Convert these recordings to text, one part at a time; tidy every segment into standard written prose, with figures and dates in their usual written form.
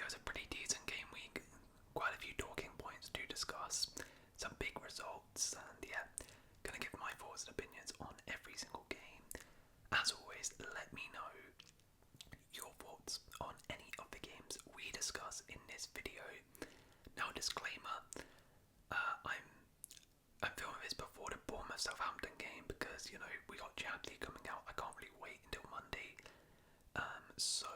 it was a pretty decent game week. Quite a few talking points to discuss, some big results, and yeah, gonna give my thoughts and opinions on every single game. As always, let me know your thoughts on any of the games we discuss in this video. Now, disclaimer, I'm filming this before the Bournemouth Southampton game because, you know, we got Champions League coming out. I can't really wait until Monday. So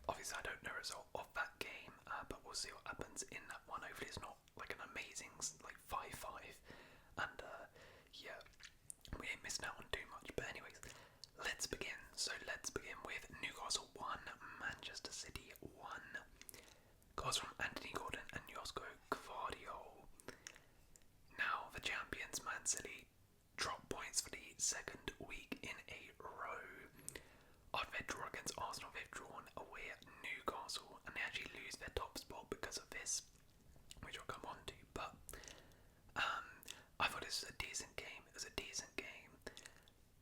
obviously I don't know the result of that game, but we'll see what happens in that one. Hopefully it's not like an amazing 5-5, and yeah, we ain't missing out on too much. But anyways, let's begin. So let's begin with Newcastle 1, Manchester City 1. Goals from Anthony Gordon and Josko Gvardiol. Now the champions Man City drop points for the second week in a row. After their draw against Arsenal, they've drawn away at Newcastle, and they actually lose their top spot because of this, which I'll come on to. But I thought this was a decent game. It was a decent game.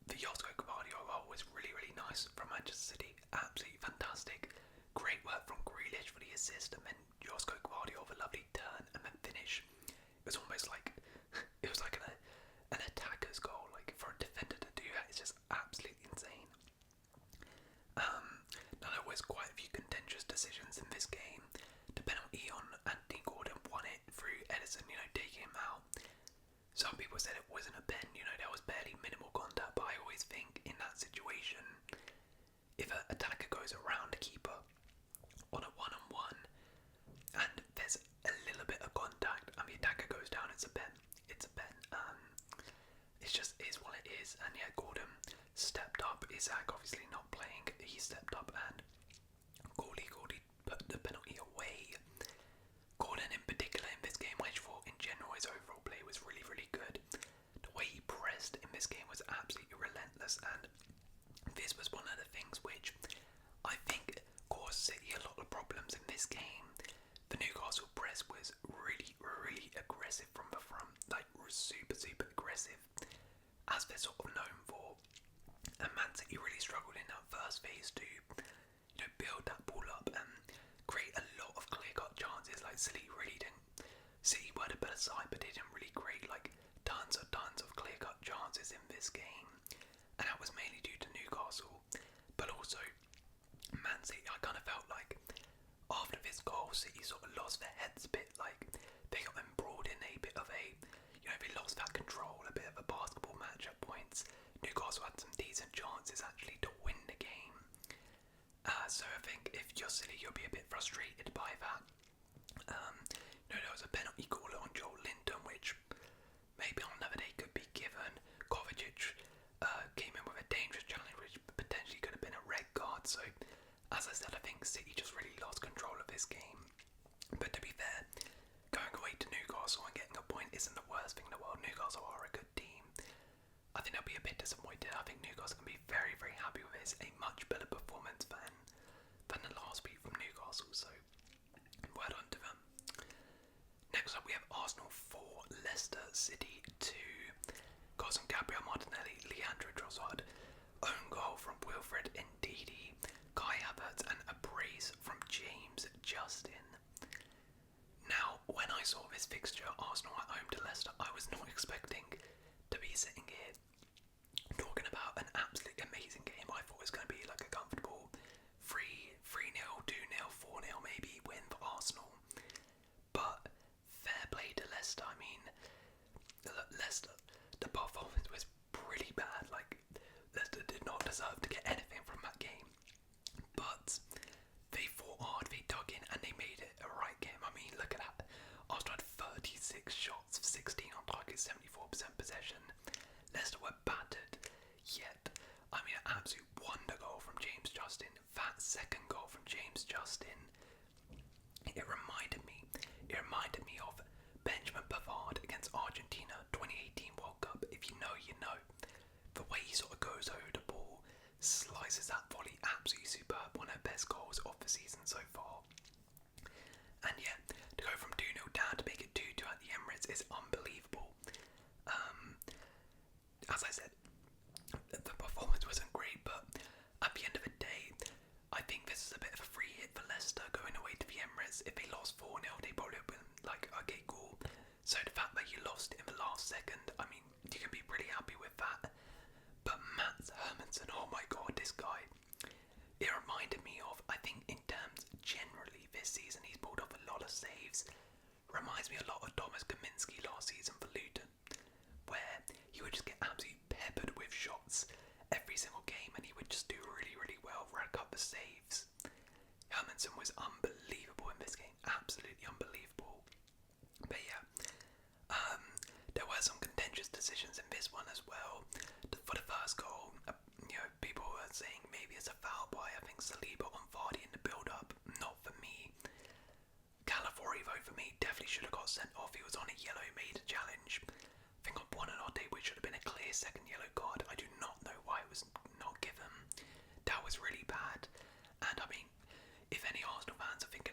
The Josko Gvardiol goal was really, really nice from Manchester City. Absolutely fantastic. Great work from Grealish for the assist, and then Josko Gvardiol with a lovely turn and then finish. It was almost like an attacker's goal. Like, for a defender to do that, it's just absolutely insane. Now there was quite a few contentious decisions in this game. The penalty on Anthony Gordon won it through Edison, you know, taking him out. Some people said it wasn't a pen, you know, there was barely minimal contact, but I always think in that situation, if an attacker goes around a keeper on a one-on-one and there's a little bit of contact and the attacker goes down, it's a pen. It's a pen. It's just is what it is. And yeah, Gordon stepped up. Isaac obviously not playing. He stepped up and Goldie put the penalty away. Gordon in particular in this game, I thought in general his overall play was really, really good. The way he pressed in this game was absolutely relentless, and this was one of the things which I think caused City a lot of problems in this game. The Newcastle press was really, really aggressive from the front, like super, super aggressive, as they're sort of known for. And Man City really struggled in that first phase to, you know, build that ball up and create a lot of clear-cut chances. Like, City were the better side, but they didn't really create like tons of clear-cut chances in this game, and that was mainly due to Newcastle. But also Man City, I kind of felt like after this goal, City sort of lost their heads a bit. Like, they got embroiled in a bit of a, you know, they lost that control, a bit of a basketball match at points. Newcastle had some decent chances actually to win the game. So I think if you're City, you'll be a bit frustrated by that. You know, there was a penalty call on Joel Linton, which maybe on another day could be given. Kovacic came in with a dangerous challenge, which potentially could have been a red card. So, as I said, I think City just really lost control of this game. But to be fair, going away to Newcastle and getting a point isn't the worst thing in the world. Newcastle are a good team. I think they'll be a bit disappointed. I think Newcastle can be very, very happy with this. A much better performance than the last week from Newcastle. So, well done to them. Next up, we have Arsenal 4, Leicester City 2. Goals from Gabriel Martinelli, Leandro Trossard, own goal from Wilfred Ndidi, Kai Havertz, and a brace from James Justin. Now, when I saw this fixture, Arsenal at home to Leicester, I was not expecting to be sitting here talking about an absolutely amazing game. I thought it was going to be like a comfortable 3-0, 2-0, 4-0 maybe win for Arsenal. But fair play to Leicester. I mean, Leicester, the performance was pretty bad. Like, Leicester did not deserve to get anything from that game. But they fought hard, they dug in, and they made it a right game. I mean, look at that. Arsenal had 36 shots, 16 on target, 74% possession. Leicester were battered, yet, I mean, an absolute wonder goal from James Justin. That second goal from James Justin, it reminded me of Benjamin Pavard against Argentina 2018 World Cup. If you know, you know. The way he sort of goes over the ball, slices that volley, absolutely superb. One of the best goals of the season so far. And yeah, to go from 2-0 down to make it 2-2 at the Emirates is unbelievable. As I said, the performance wasn't great, but at the end of the day, I think this is a bit of a free hit for Leicester going away season. He's pulled off a lot of saves. Reminds me a lot of Thomas Kaminski last season for Luton, where he would just get absolutely peppered with shots every single game, and he would just do really, really well, rack up the saves. Hermansen was unbelievable in this game, absolutely unbelievable. But yeah, there were some contentious decisions in this one as well. For the first goal, people were saying maybe it's a foul by, I think, Saliba on Vardy in the build-up. Not for me. Calafiori, though, for me, definitely should have got sent off. He was on a yellow, made a challenge. I think on Buonanotte, which should have been a clear second yellow card. I do not know why it was not given. That was really bad. And I mean, if any Arsenal fans are thinking,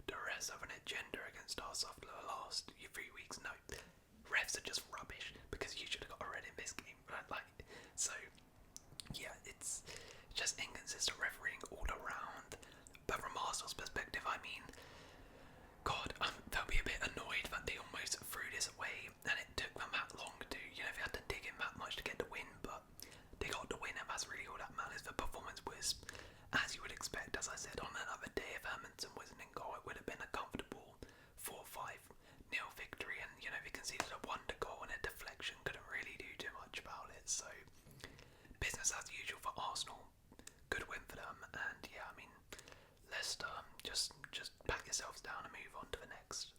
the refs have an agenda against us after the last 3 weeks, no. Refs are just rubbish, because you should have got a red in this game, right? So, yeah, it's just inconsistent refereeing all around. But from Arsenal's perspective, I mean, God, they'll be a bit annoyed that they almost threw this away, and it took them that long to, they had to dig in that much to get the win, but they got the win, and that's really all that matters. The performance was, as you would expect, as I said, on another day, if Hermansen wasn't in goal, it would have been a comfortable 4-5-0 victory, and, they conceded a wonder goal and a deflection, couldn't really do too much about it, so business as usual for Arsenal. Good win for them, and yeah, I mean, Leicester, just pack yourselves down and move on to the next.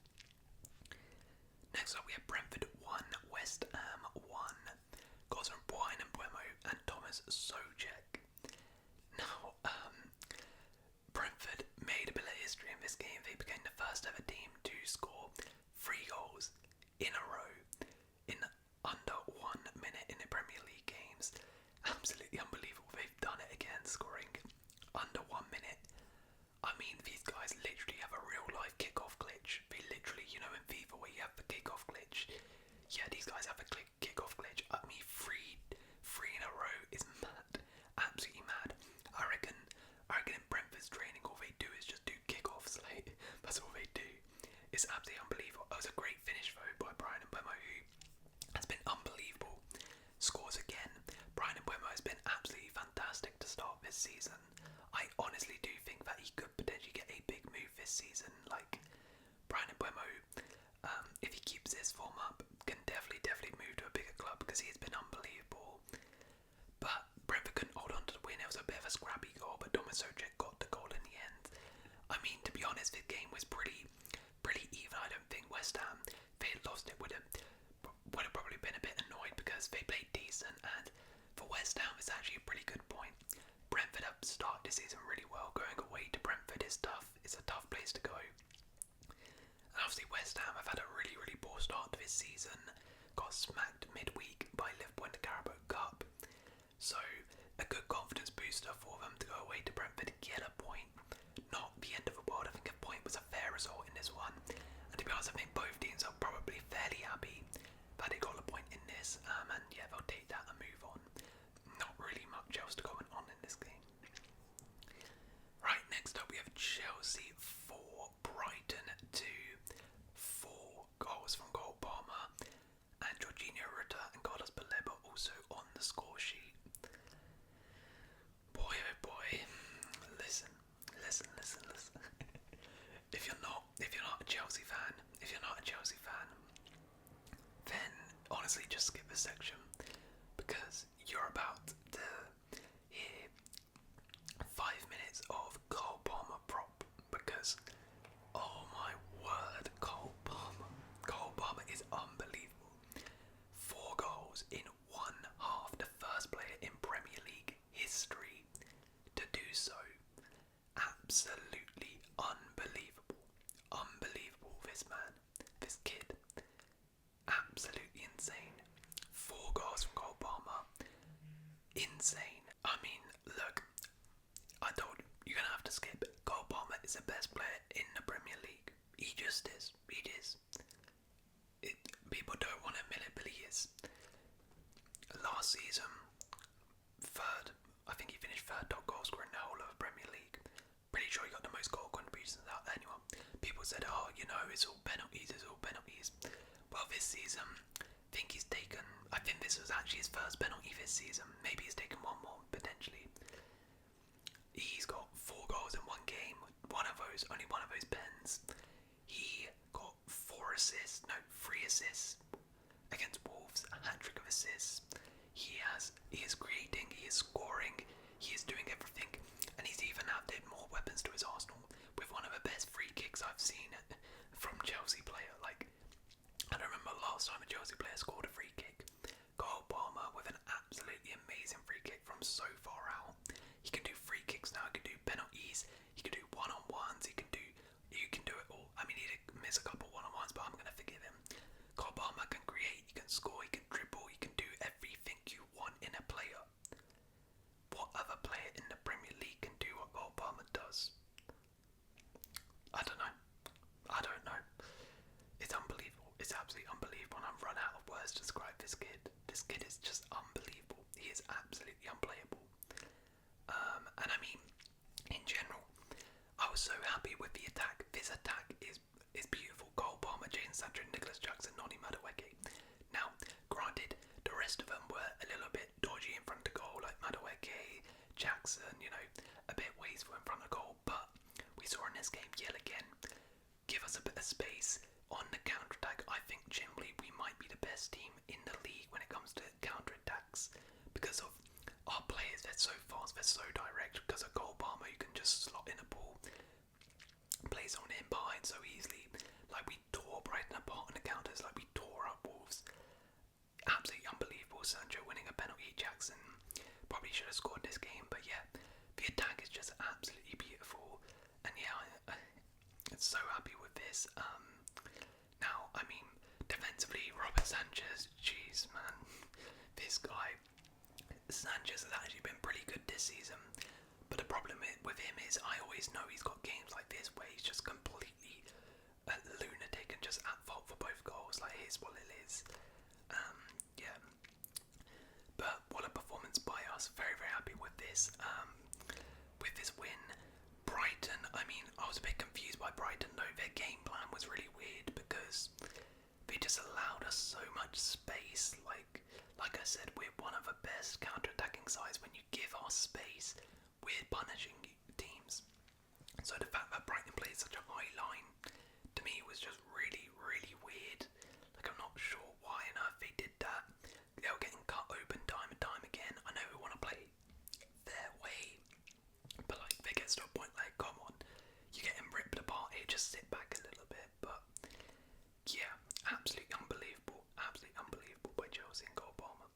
Next up, we have Brentford 1, West Ham 1. Goals from Brighton and Buemo and Thomas Soucek. Now, Brentford made a bit of history in this game. They became the first ever team to score 3 goals in a row in under 1 minute in the Premier League games. Absolutely unbelievable. They've done it again, scoring under 1 minute. I mean, these guys literally have a real life kickoff glitch. They literally, in FIFA where you have the kickoff glitch. Yeah, these guys have a kickoff glitch. I mean, three in a row is mad. Absolutely mad. I reckon in Brentford's training, all they do is just do kickoffs. That's all they do. It's absolutely unbelievable. It was a great finish though by Brian Mbeumo, who has been unbelievable. Scores again. Brian Mbeumo has been absolutely fantastic to start this season. I honestly do think that he could potentially get a big move this season. Brian Mbeumo, if he keeps his form up, can definitely move to a bigger club because he has been unbelievable. But Brentford couldn't hold on to the win. It was a bit of a scrappy goal, but Thomas Soucek got the goal in the end. I mean, to be honest, this game was pretty even. I don't think West Ham, if they had lost it, would have probably been a bit annoyed because they played decent, and for West Ham it's actually a pretty good point. Brentford have started the season really well. Going away to Brentford is tough. It's a tough place to go. And obviously West Ham have had a really, really poor start to this season. Got smacked midweek by Liverpool in the Carabao Cup. So a good confidence booster for them to go away to Brentford, get a point. Not the end of the world. I think a point was a fair result in this one. And to be honest, I think both teams are probably fairly happy that they got a point in this. And yeah, they'll take that and move on. Not really much else to comment on in this game. Right, next up we have Chelsea 4, Brighton 2. 4 goals from Cole Palmer and Jorginho Rutter and Carlos Baleba also on the score sheet. Boy oh boy, listen. if you're not a Chelsea fan, then honestly just skip this section, because you're about to hear 5 minutes of Cole Palmer prop, because oh my word, Cole Palmer is unbelievable. 4 goals in one half, the first player in Premier League history to do so. Absolutely unbelievable. This man, this kid. Absolutely insane. 4 goals from Cole Palmer. Insane. I mean, look, I told you, you're going to have to skip it. Cole Palmer is the best player in the Premier League. He just is. People don't want to admit it, but he is. Last season, 3rd. I think he finished 3rd top goal scorer in the whole of the Premier League. Pretty sure he got the most goal contributions out of anyone. People said, it's all penalties. Well, this season, I think this was actually his first penalty this season. Maybe he's taken one more, potentially. He's got 4 goals in one game. One of those only one of those pens. He got 3 assists against Wolves, a hat-trick of assists. He is creating, he is scoring, he is doing everything, and he's even added more weapons to his arsenal with one of the best free kicks I've seen from Chelsea player. Like, I don't remember last time a Chelsea player scored a free kick. Cole Palmer with an absolutely amazing free kick from so far out. He can do free kicks now, he can do penalties, he can do one-on-ones, you can do it all. I mean, he did miss a couple one-on-ones, but I'm going to forgive him. Cole Palmer can create, he can score, he can dribble, he can do everything you want in a player. What other player in the Premier League can do what Cole Palmer does? I don't know. It's unbelievable. It's absolutely unbelievable, and I've run out of words to describe this kid. This kid is just unbelievable. He is absolutely unplayable. And I mean, in general, I was so happy with the attack. This attack is beautiful. Cole Palmer, Jadon Sancho, Nicholas Jackson, Noni Madueke. Now, granted, the rest of them were a little bit dodgy in front of goal, like Madueke, Jackson, a bit wasteful in front of goal, but we saw in this game yet again, give us a bit of space on the counter-attack. I think generally we might be the best team in the league when it comes to counter-attacks because of our players. They're so fast, they're so direct. Because of Cole Palmer, you can just slot in a ball, play someone in behind so easily. Like, we tore Brighton apart on the counters, like we tore up Wolves. Absolutely unbelievable. Sancho winning a penalty. Jackson probably should have scored this game, but yeah, the attack is just absolutely beautiful. And yeah, I'm so happy with this. Now, I mean, defensively, Robert Sanchez, jeez, man, this guy, Sanchez has actually been pretty good this season. But the problem with him is I always know he's got games like this where he's just completely a lunatic and just at fault for both goals. Like, it is what it is. Yeah. But what a performance by us. Very, very happy with this. With this win. Brighton, I mean, I was a bit confused by Brighton though. Their game plan was really weird because they just allowed us so much space. Like I said, we're one of the best counter-attacking sides. When you give our space, we're punishing teams. So the fact that Brighton played such a high line, to me, was just really, really weird. Like, I'm not sure why on earth they did that. They were getting cut open time and time again. I know we want to play their way, but like, they get to a point like, come on, you're getting ripped apart here, just sit back a little bit. But yeah, absolutely unbelievable by Chelsea and Cole Palmer.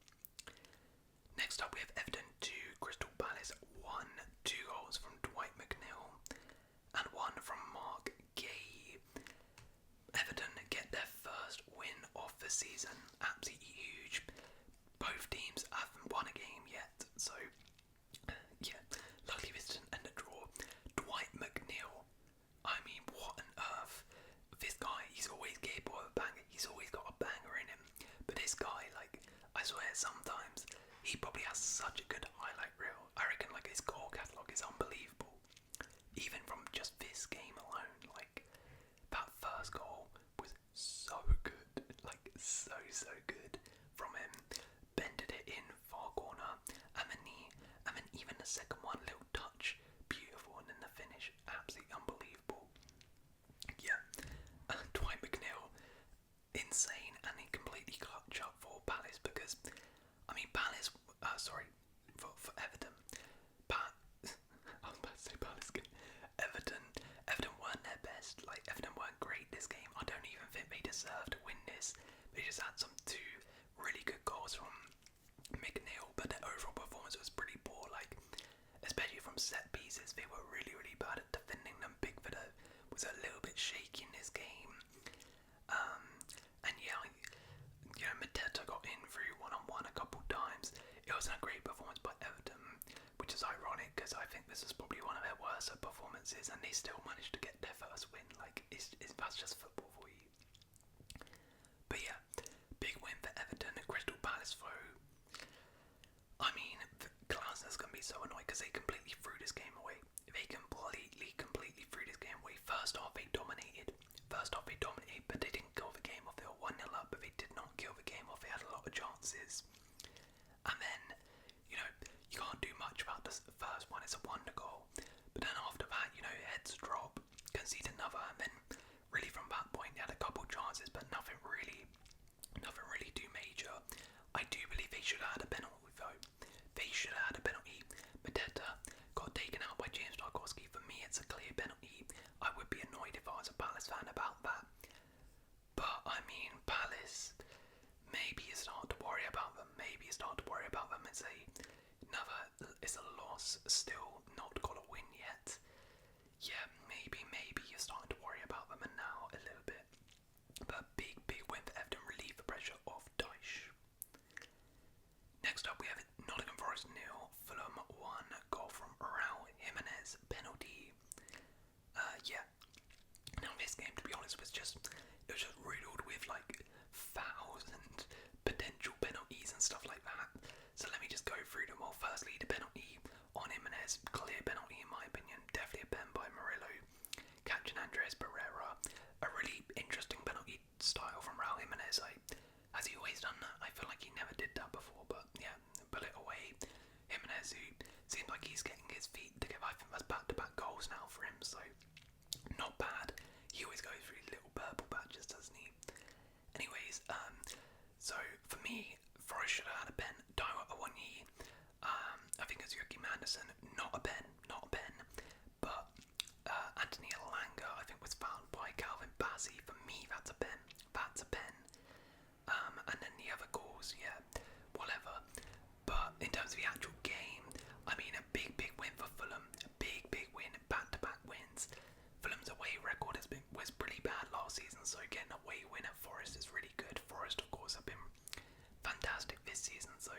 Next up we have Everton 2, Crystal Palace 1, 2 goals from Dwight McNeil and 1 from Mark Gay. Everton get their first win of the season, absolutely huge. Both teams haven't won a game yet, so yeah, luckily this didn't end a draw. Dwight McNeil, I mean, what on earth? This guy, he's always capable of a banger, he's always got a banger in him. But this guy, like, I swear sometimes he probably has such a good highlight reel. I reckon like his goal catalogue is unbelievable. Even from just this game alone, like, that first goal was so good. Like, so good from him. Bended it in far corner, and then even the second one, little touch, beautiful, and then the finish, absolutely unbelievable. Yeah, Dwight McNeil, insane, and he completely clutch up for Palace because, I mean, Palace, for Everton, I was about to say Palace game. Everton weren't their best. Like, Everton weren't great this game. I don't even think they deserved to win this. They just had some 2 really good goals from McNeil, but their overall performance was pretty poor. Like, especially from set pieces, they were really, really bad at defending them. Pickford was a little bit shaky in this game. And yeah, Mateta got in through one-on-one a couple times. It wasn't a great performance by Everton, which is ironic because I think this is probably one of their worst performances, and they still managed to get their first win. Like, that's just football for you. But yeah, big win for Everton. Crystal Palace though, I mean, Glasner's going to be so annoyed because they completely threw this game away. They completely threw this game away. First half they dominated, but they didn't kill the game off. They were 1-0 up, but they did not kill the game off. They had a lot of chances. And then, you can't do much about this first one. It's a wonder goal. But then after that, heads drop. should have had a penalty though. They should have had a penalty. Mateta got taken out by James Tarkowski. For me, it's a clear penalty. I would be annoyed if I was a Palace fan about that. But I mean, Palace, maybe you start to worry about them. It's a loss, still not got a win yet. Yeah, maybe you're starting to worry about them now a little bit. But big win for Everton, relieve the pressure of Dyche. Next up, we have Nottingham Forest 0, Fulham 1, goal from Raul Jimenez, penalty. Yeah. Now this game, to be honest, was just riddled with like fouls and potential penalties and stuff like that. So let me just go through them all. Firstly, the penalty on Jimenez, clear penalty in my opinion, definitely a pen by Murillo. Captain Andres Pereira, a really interesting penalty style from Raul Jimenez. Has he always done that? I feel like he never did that before, but yeah, pull it away. Jimenez, who seems like he's getting his feet together. I think that's back-to-back goals now for him, so not bad. He always goes through little purple patches, doesn't he? Anyways, so for me, Forest should have had a pen. Daiwa Awoniyi, I think it's Joachim Anderson, not a pen. But Anthony Elanga, I think, was fouled by Calvin Bassey. For me, that's a pen. And then the other goals, yeah, whatever. But in terms of the actual game, I mean, a big win for Fulham. A big win, back-to-back wins. Fulham's away record was pretty bad last season, so getting a away win at Forest is really good. Forest, of course, have been fantastic this season, so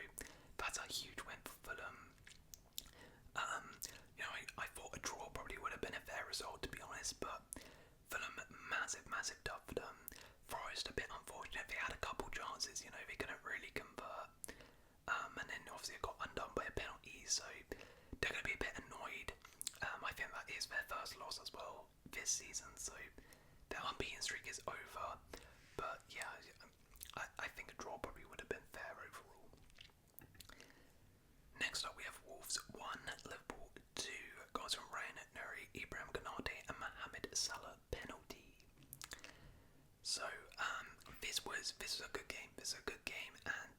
that's a huge win for Fulham. I thought a draw probably would have been a fair result, to be honest, but Fulham, massive dub for them. Forest, a bit unfortunate. They had a couple chances, they couldn't really convert. And then obviously it got undone by a penalty, so they're going to be a bit annoyed. I think that is their first loss as well this season, so their unbeaten streak is over. But yeah, I think a draw probably would have been fair overall. Next up, we have Wolves 1, Liverpool 2. Goals from Ryan Nuri, Ibrahim Konate, and Mohamed Salah, penalty. So this was a good game. And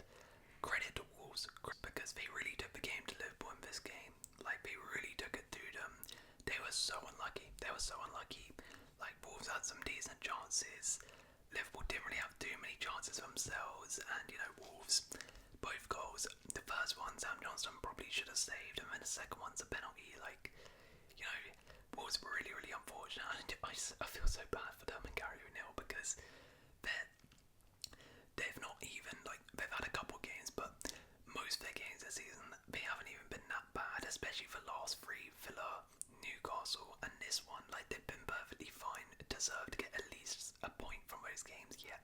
credit to Wolves because they really took the game to Liverpool in this game. Like, they really took it to them. They were so unlucky. Like, Wolves had some decent chances. Liverpool didn't really have too many chances themselves, and Wolves, both goals. The first one, Sam Johnston probably should have saved, and then the second one's a penalty. Like, Wolves were really unfortunate. I feel so bad for them and Gary O'Neill because they've not even, like, they've had a couple games, but most of their games this season, they haven't even been that bad, especially for last three, Villa, Newcastle, and this one. Like, they've been perfectly fine, deserved to get at least a point from those games, yet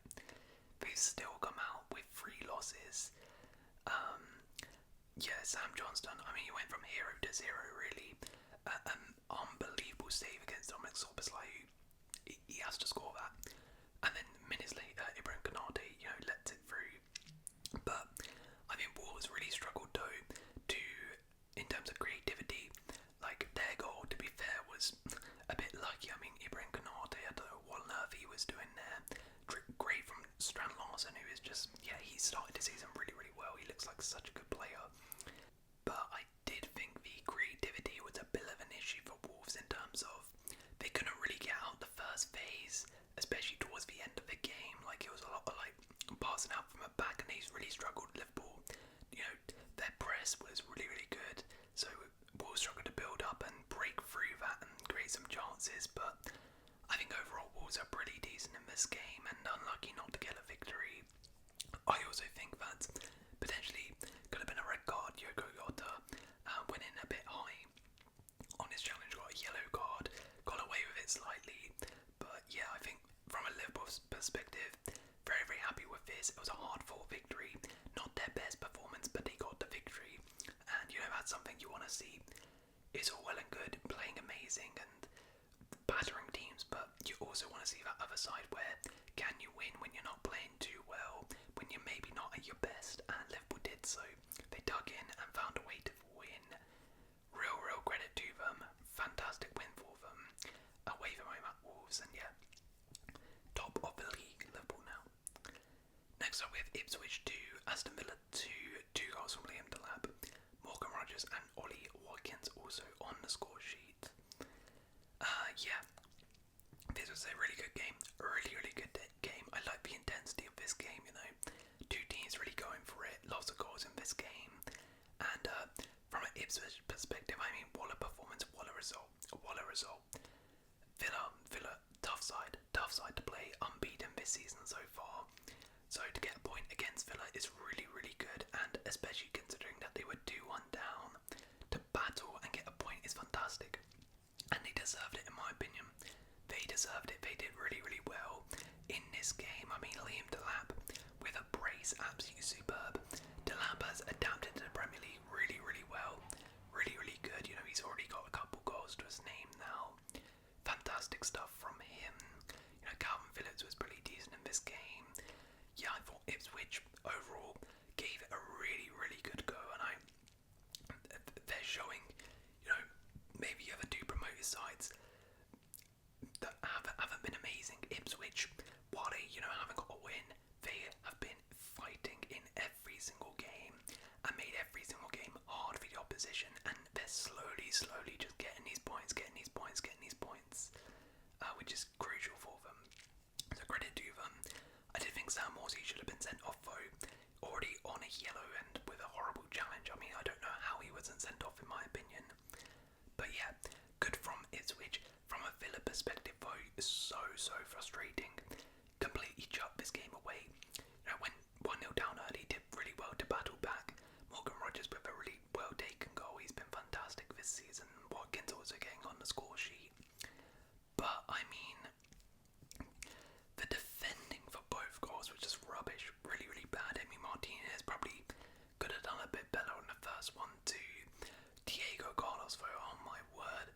they've still come out with 3 losses. Yeah, Sam Johnston, I mean, he went from hero to zero, really. Unbelievable save against Dominic Szoboszlai. He has to score that. And then minutes later, Ibrahim Konate, lets it through. But I think Wolves really struggled though in terms of creativity. Like, their goal, to be fair, was a bit lucky. I mean, Ibrahim Konate, I don't know what on earth he was doing there. Great from Strand Larsen, who is just, he started the season really well. He looks like such a good player. But I did think the creativity was a bit of an issue for Wolves in terms of they couldn't really get out the first phase, especially towards the end of the game. Like, it was a lot of like passing out from the back, and he's really struggled. Liverpool, their press was really good, so Wolves struggled to build up and break through that and create some chances. But I think overall Wolves are pretty decent in this game and unlucky not to get a victory. I also think that potentially could have been a red card. Diogo Jota went in a bit high on his challenge, got a yellow card, got away with it slightly. But yeah, I think from a Liverpool perspective, very happy with this. It was a hard-fought victory, not their best performance, but they got the victory. And that's something you want to see. It's all well and good playing amazing and battering teams, but you also want to see that other side where can you win when you're not playing too well, when you're maybe not at your best, and Liverpool did so. They dug in and found a way to win. Real credit to them. Fantastic win for them. Away from home at Wolves, and yeah, top of the league, Liverpool now. Next up we have Ipswich 2, Aston Villa 2, 2 Ipswich perspective, I mean, what a performance, what a result, what a result. Villa, tough side to play, unbeaten this season so far. So to get a point against Villa is really, really good, and especially considering that they were 2-1 down, to battle and get a point is fantastic. And they deserved it, in my opinion. They deserved it. They did really, really well in this game. I mean, Liam Delap with a brace, absolutely superb. Delap has adapted to the Premier League really, really well. Really, really good. You know, he's already got a couple goals to his name now. Fantastic stuff from him. You know, Calvin Phillips was pretty decent in this game. Yeah, I thought Ipswich overall gave it a really, really good go, and they're showing, you know, maybe other two promoted sides that haven't been amazing. Ipswich, while they, you know, haven't got a win, they have been fighting in every single game and made every single game hard for the opposition, and they're slowly just getting these points, which is crucial for them. So credit to them. I did think Sam Morsey should have been sent off though, already on a yellow and with a horrible challenge. I mean, I don't know how he wasn't sent off in my opinion. But yeah, good from Ipswich. From a Villa perspective though, it's so frustrating. Completely chucked this game away. You know, when 1-0 down early, did really well to battle back. Morgan Rogers with a really well taken goal. He's been fantastic this season. Watkins also getting on the score sheet. But I mean, the defending for both goals was just rubbish. Really, really bad. Emi Martinez probably could have done a bit better on the first one too. Diego Carlos though, oh my word.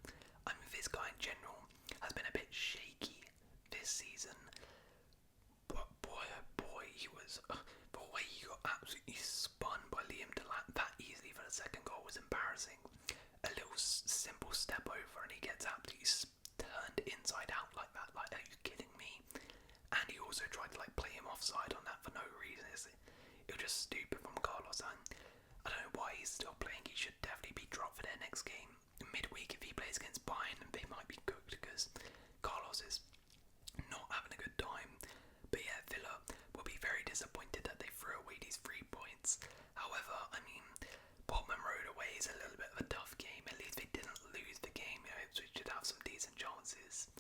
I mean, this guy in general has been a bit shaky this season. But boy, oh boy, he was... the way he got absolutely spun by Liam Delap that easily for the second goal was embarrassing. A little simple step over and he gets absolutely turned inside out like that. Like, are you kidding me? And he also tried to like play him offside on that for no reason. It was just stupid from Carlos, and I don't know why he's still playing. He should definitely be dropped for their next game. Midweek, if he plays against Brighton, they might be cooked because Carlos is not having a good time. But yeah, Villa will be very disappointed that they threw away these 3 points. However, I mean, Bodmin Road away is a little bit of a tough game. At least they didn't lose the game. You know, so we should have some decent chances.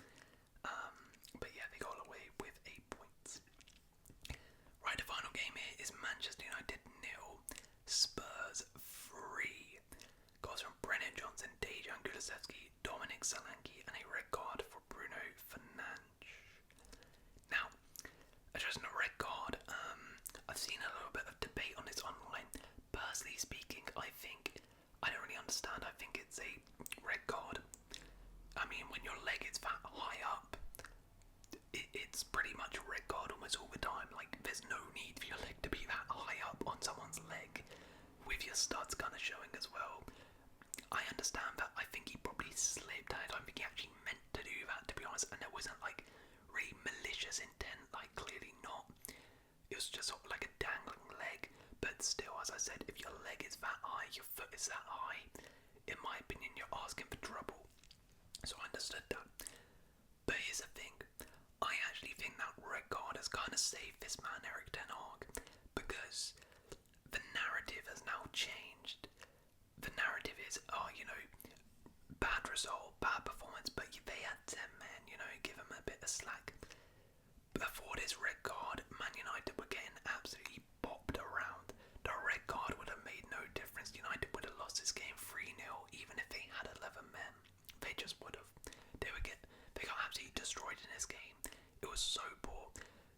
But yeah, they got away with 8 points. Right, the final game here is Manchester United 0, Spurs 3. Goals from Brennan Johnson, Dejan Kulusevski, Dominic Solanke, and a red card for Bruno Fernandes. Now, addressing a red card, I've seen a little bit of debate on this online. Personally speaking, I don't really understand. I think it's a red card. I mean, when your leg is that high up, it's pretty much a red card almost all the time. Like, there's no need for your leg to be that high up on someone's leg, with your studs kind of showing as well. I understand that. I think he probably slipped. I don't think he actually meant to do that, to be honest. And there wasn't like really malicious intent. Like, clearly not. It was just sort of like a dangling leg. But still, as I said, if your leg is that high, your foot is that high, in my opinion, you're asking for trouble. So I understood that. But here's the thing. I actually think that red card has kind of saved this man, Erik ten Hag, because the narrative has now changed. The narrative is, oh, you know, bad result, bad performance, but they had 10 men, you know, give them a bit of slack. Before this red card, Man United were getting absolutely bopped around. The red card would have made no difference. United would have lost this game 3-0, even if they had 11 men. They just would have. They got absolutely destroyed in this game. It was so poor.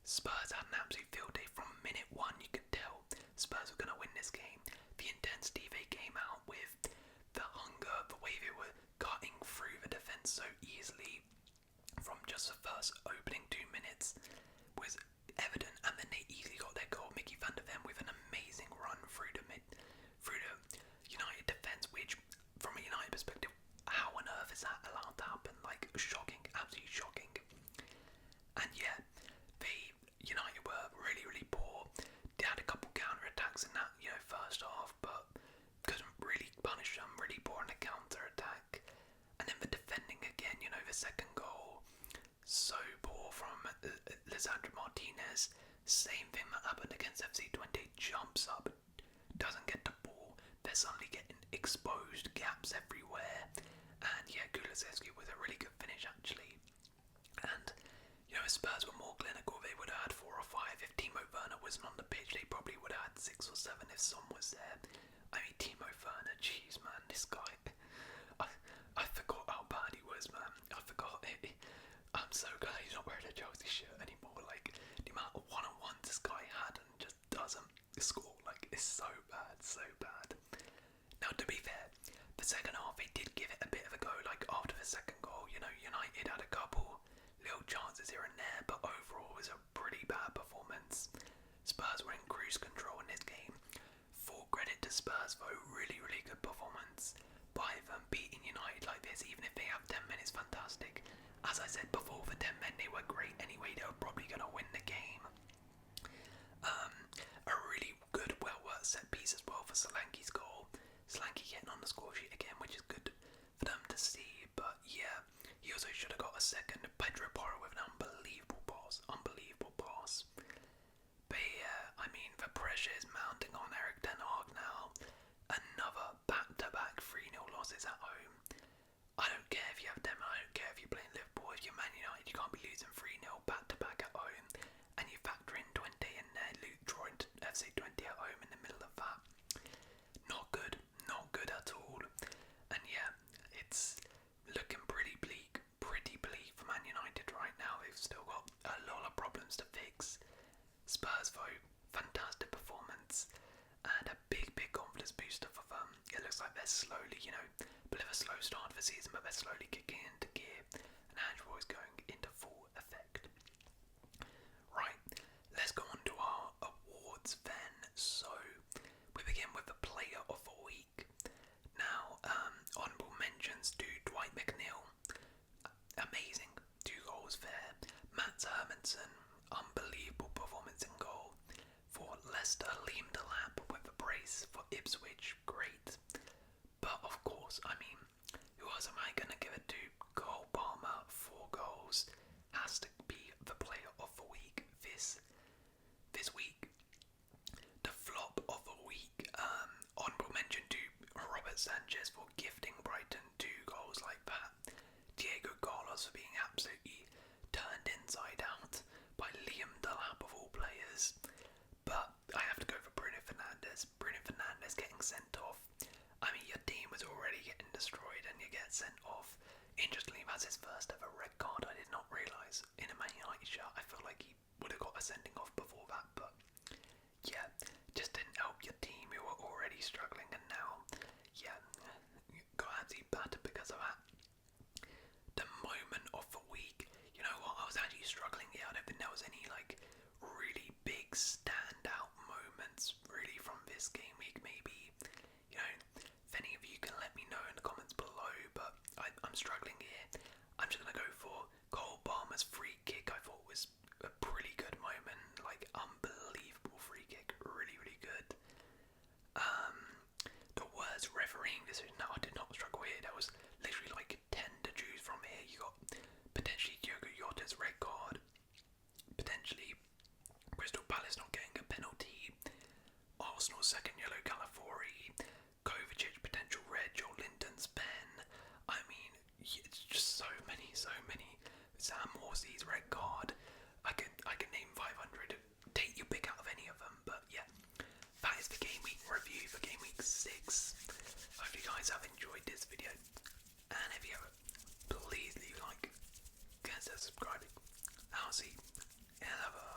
Spurs had an absolute field day from minute 1. You could tell Spurs were going to win this game. The intensity they came out with, the hunger, the way they were cutting through the defence so easily from just the first opening 2 minutes was evident, and then they easily got their goal. Mickey van der Ven with an amazing run through the United defence, which from a United perspective, how on earth is that allowed to happen? Like, shocking, absolutely shocking. And yeah, United were really, really poor. They had a couple counter attacks in that, you know, first half, but couldn't really punish them. Really poor on the counter attack. And then the defending again, you know, the second goal, so poor from Lisandro Martinez. Same thing that happened against FC Twente. Jumps up, doesn't get the ball. The they're suddenly getting exposed, gaps everywhere. And yeah, Kulusevski was a really good finish actually. And you know, if Spurs were more clinical, they would have had 4 or 5. If Timo Werner wasn't on the pitch, they probably would have had 6 or 7 if Son was there. I mean, Timo Werner, jeez man, this guy, I forgot how bad he was, man. I forgot it. I'm so glad he's not wearing a Chelsea shirt anymore. Like, the amount of one-on-ones this guy had and just doesn't score, like, it's so bad, so bad. Now, to be fair, the second half, they did give it a bit of a go. Like, after the second goal, you know, United had a couple little chances here and there, but overall it was a pretty bad performance. Spurs were in cruise control in this game. Full credit to Spurs though, really, really good performance by them beating United like this, even if they have 10 men, is fantastic. As I said before, for 10 men they were great anyway, they were probably going to win the game. A really good, well-worked set piece as well for Solanke's goal. Solanke getting on the score sheet again, which is good for them to see, but yeah, he also should have got a second. Pedro Porro with an unbelievable pass. But yeah, I mean, the pressure is mounting on Erik ten Hag now. Another back-to-back 3-0 losses at home. I don't care if you have them, I don't care if you're playing Liverpool, if you're Man United, you can't be losing 3-0 back-to-back at home. And you factor in 20 in there, Troy FC 20 at home in the middle of that. Not good at all. And yeah, it's looking pretty bleak for Man United right now. They've still got a lot of problems to fix. Spurs though, fantastic performance and a big confidence booster for them. It looks like they're slowly, you know, a bit of a slow start for the season, but they're slowly kicking into gear and Andrew is going into full effect. Right, let's go on to our awards then. So we begin with the player of the week. Now, honourable mentions to Dwight McNeil. Amazing, 2 goals there. Mats Hermansen, unbelievable performance in goal. For Leicester, Liam Delap with a brace. For Ipswich, great. But of course, I mean, who else am I going to give it to? Cole Palmer, 4 goals. Has to be the player of the week this week. The flop of the week, honourable mention to Robert Sanchez for gifting Brighton 2 goals like that. Diego Carlos for being absolutely turned inside out by Liam Delap of all players. But I have to go for Bruno Fernandes. Bruno Fernandes getting sent off. I mean, your team was already getting destroyed and you get sent off. Interestingly, that's his first ever red card. I did not realise in a Man United shirt. I feel like he would have got a sending off before that, but yeah, just didn't help your team who were already struggling, and now, yeah, got absolutely battered because of that. The moment of the week, you know what, I was actually struggling here. I don't think there was any like really big standout moments really from this game week. Maybe, you know, if any of you can let me know in the comments below, but I'm struggling here. I'm just gonna go for Cole Palmer's free kick. I thought was a pretty good moment, like unbelievable free kick, really good. The worst refereeing decision. No, I did not struggle here. There was literally like 10 to choose from here. You got potentially Diogo Jota's red card, potentially Crystal Palace not getting a penalty, Arsenal's second yellow Calafiori, Kovacic potential red, Joel Linton's pen. I mean, it's just so many. Sam Horsey's red card. I can name 500. Take your pick out of any of them, but yeah, that is the game week review for game week 6. Hope you guys have enjoyed this video, and if you have, please leave a like, consider subscribing. I'll see you in another